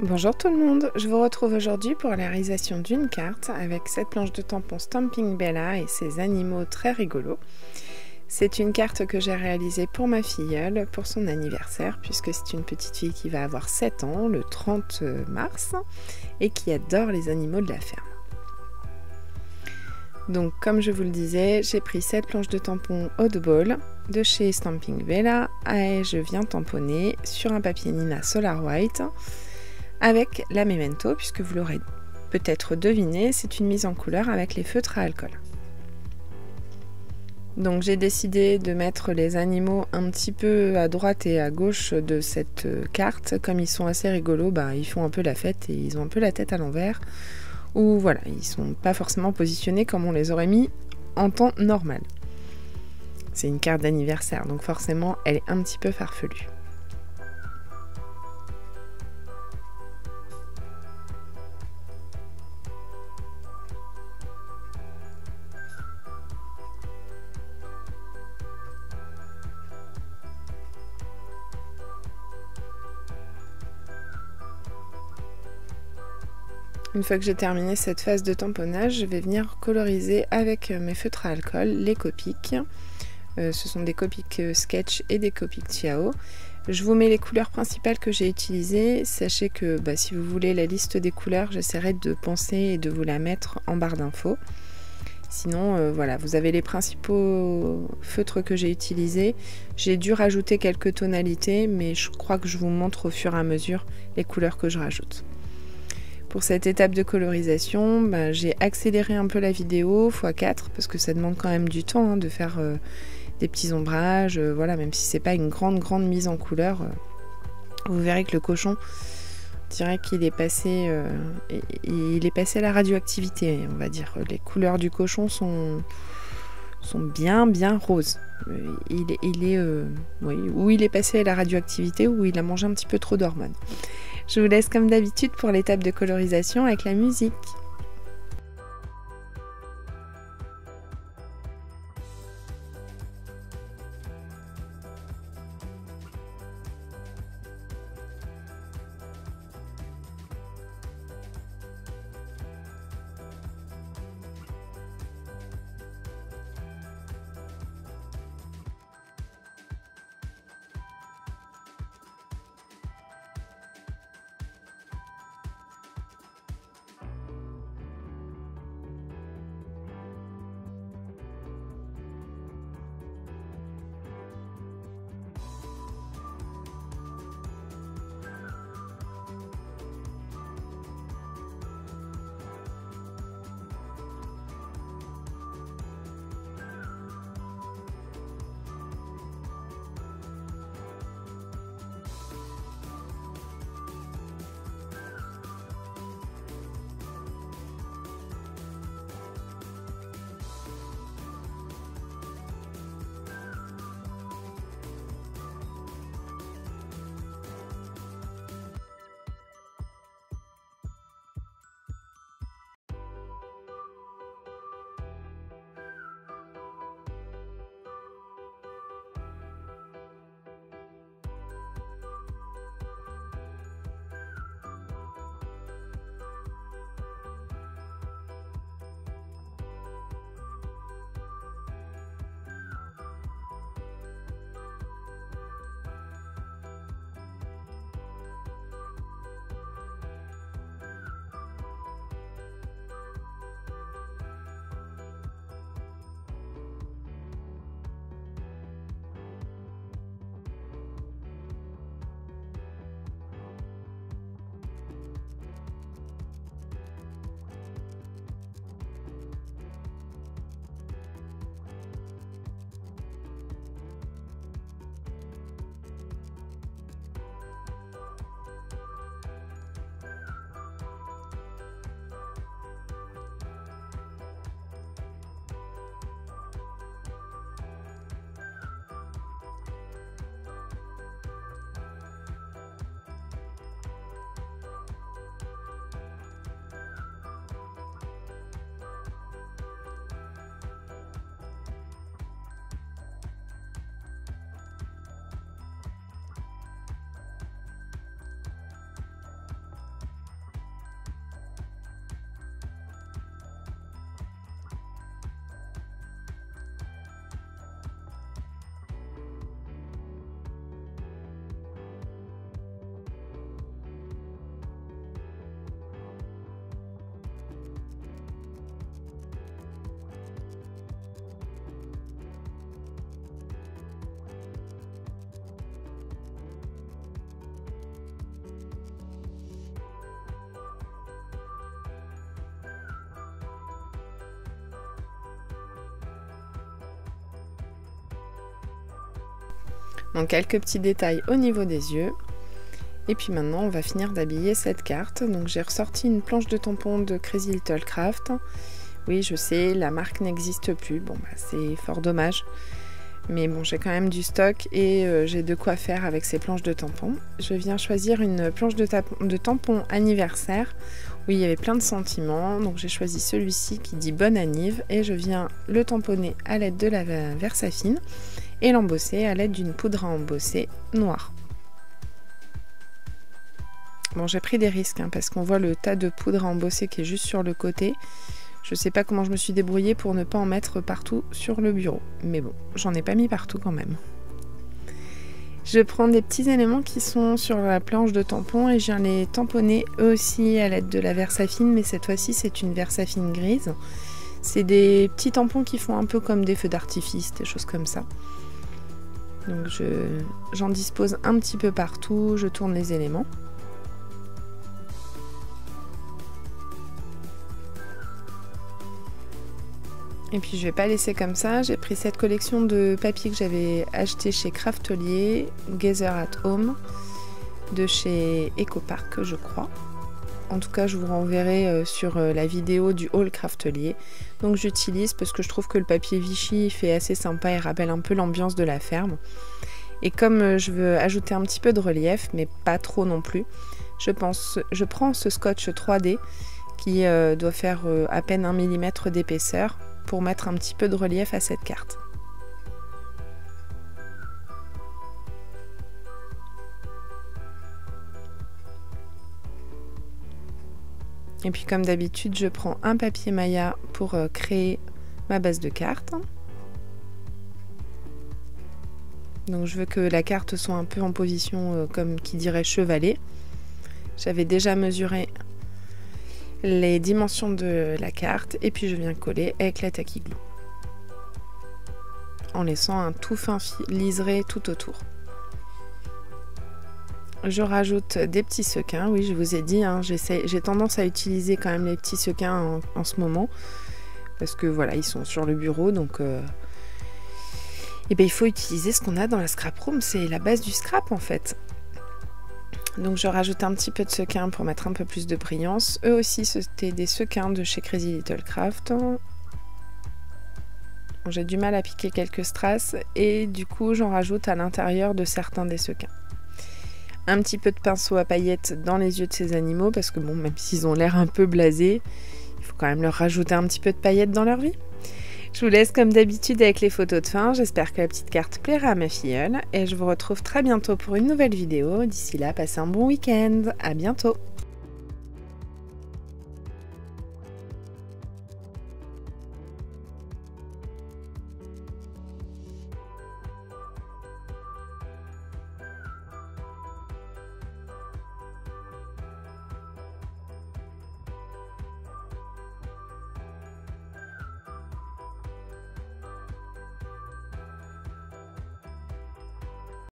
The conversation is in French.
Bonjour tout le monde, je vous retrouve aujourd'hui pour la réalisation d'une carte avec cette planche de tampon Stamping Bella et ses animaux très rigolos. C'est une carte que j'ai réalisée pour ma filleule pour son anniversaire puisque c'est une petite fille qui va avoir 7 ans le 30 mars et qui adore les animaux de la ferme. Donc comme je vous le disais, j'ai pris cette planche de tampon Oddball de chez Stamping Bella et je viens tamponner sur un papier Nina Solar White avec la Memento, puisque vous l'aurez peut-être deviné, c'est une mise en couleur avec les feutres à alcool. Donc j'ai décidé de mettre les animaux un petit peu à droite et à gauche de cette carte. Comme ils sont assez rigolos, ils font un peu la fête et ils ont un peu la tête à l'envers. Ou voilà, ils sont pas forcément positionnés comme on les aurait mis en temps normal. C'est une carte d'anniversaire, donc forcément elle est un petit peu farfelue. Une fois que j'ai terminé cette phase de tamponnage, je vais venir coloriser avec mes feutres à alcool les Copics. Ce sont des Copics Sketch et des Copics Ciao. Je vous mets les couleurs principales que j'ai utilisées. Sachez que si vous voulez la liste des couleurs, j'essaierai de penser et de vous la mettre en barre d'infos. Sinon, voilà, vous avez les principaux feutres que j'ai utilisés. J'ai dû rajouter quelques tonalités, mais je crois que je vous montre au fur et à mesure les couleurs que je rajoute. Pour cette étape de colorisation, j'ai accéléré un peu la vidéo x4 parce que ça demande quand même du temps de faire des petits ombrages, voilà, même si c'est pas une grande mise en couleur. Vous verrez que le cochon, on dirait qu'il est passé, il est passé à la radioactivité, on va dire. Les couleurs du cochon sont bien roses. Oui, ou il est passé à la radioactivité ou il a mangé un petit peu trop d'hormones. Je vous laisse comme d'habitude pour l'étape de colorisation avec la musique. Donc quelques petits détails au niveau des yeux. Et puis maintenant on va finir d'habiller cette carte. Donc j'ai ressorti une planche de tampons de Crazy Little Craft. Oui, je sais, la marque n'existe plus. Bon, bah, c'est fort dommage. Mais bon, j'ai quand même du stock et j'ai de quoi faire avec ces planches de tampons. Je viens choisir une planche de tampons anniversaire où il y avait plein de sentiments. Donc j'ai choisi celui-ci qui dit bonne anniv et je viens le tamponner à l'aide de la Versafine et l'embosser à l'aide d'une poudre à embosser noire. Bon, j'ai pris des risques hein, parce qu'on voit le tas de poudre à embosser qui est juste sur le côté. Je sais pas comment je me suis débrouillée pour ne pas en mettre partout sur le bureau. Mais bon, j'en ai pas mis partout quand même. Je prends des petits éléments qui sont sur la planche de tampons et je viens les tamponner eux aussi à l'aide de la Versafine. Mais cette fois-ci, c'est une Versafine grise. C'est des petits tampons qui font un peu comme des feux d'artifice, des choses comme ça. Donc j'en dispose un petit peu partout. Je tourne les éléments. Et puis je vais pas laisser comme ça, j'ai pris cette collection de papier que j'avais acheté chez Craftelier, Gather at Home, de chez EcoPark je crois. En tout cas je vous renverrai sur la vidéo du haul Craftelier. Donc j'utilise parce que je trouve que le papier Vichy fait assez sympa et rappelle un peu l'ambiance de la ferme. Et comme je veux ajouter un petit peu de relief, mais pas trop non plus, je prends ce scotch 3D qui doit faire à peine 1 mm d'épaisseur, pour mettre un petit peu de relief à cette carte. Et puis comme d'habitude, je prends un papier Maya pour créer ma base de carte. Donc je veux que la carte soit un peu en position comme qui dirait chevalet. J'avais déjà mesuré les dimensions de la carte et puis je viens coller avec la Tacky Glue en laissant un tout fin liseré tout autour. Je rajoute des petits sequins, oui je vous ai dit, hein, j'ai tendance à utiliser quand même les petits sequins en ce moment parce que voilà ils sont sur le bureau donc et ben, il faut utiliser ce qu'on a dans la scrap room, c'est la base du scrap en fait. Donc je rajoute un petit peu de sequins pour mettre un peu plus de brillance. Eux aussi c'était des sequins de chez Crazy Little Craft. J'ai du mal à piquer quelques strass et du coup j'en rajoute à l'intérieur de certains des sequins. Un petit peu de pinceau à paillettes dans les yeux de ces animaux parce que bon, même s'ils ont l'air un peu blasés, il faut quand même leur rajouter un petit peu de paillettes dans leur vie. Je vous laisse comme d'habitude avec les photos de fin. J'espère que la petite carte plaira à ma filleule et je vous retrouve très bientôt pour une nouvelle vidéo. D'ici là, passez un bon week-end. À bientôt.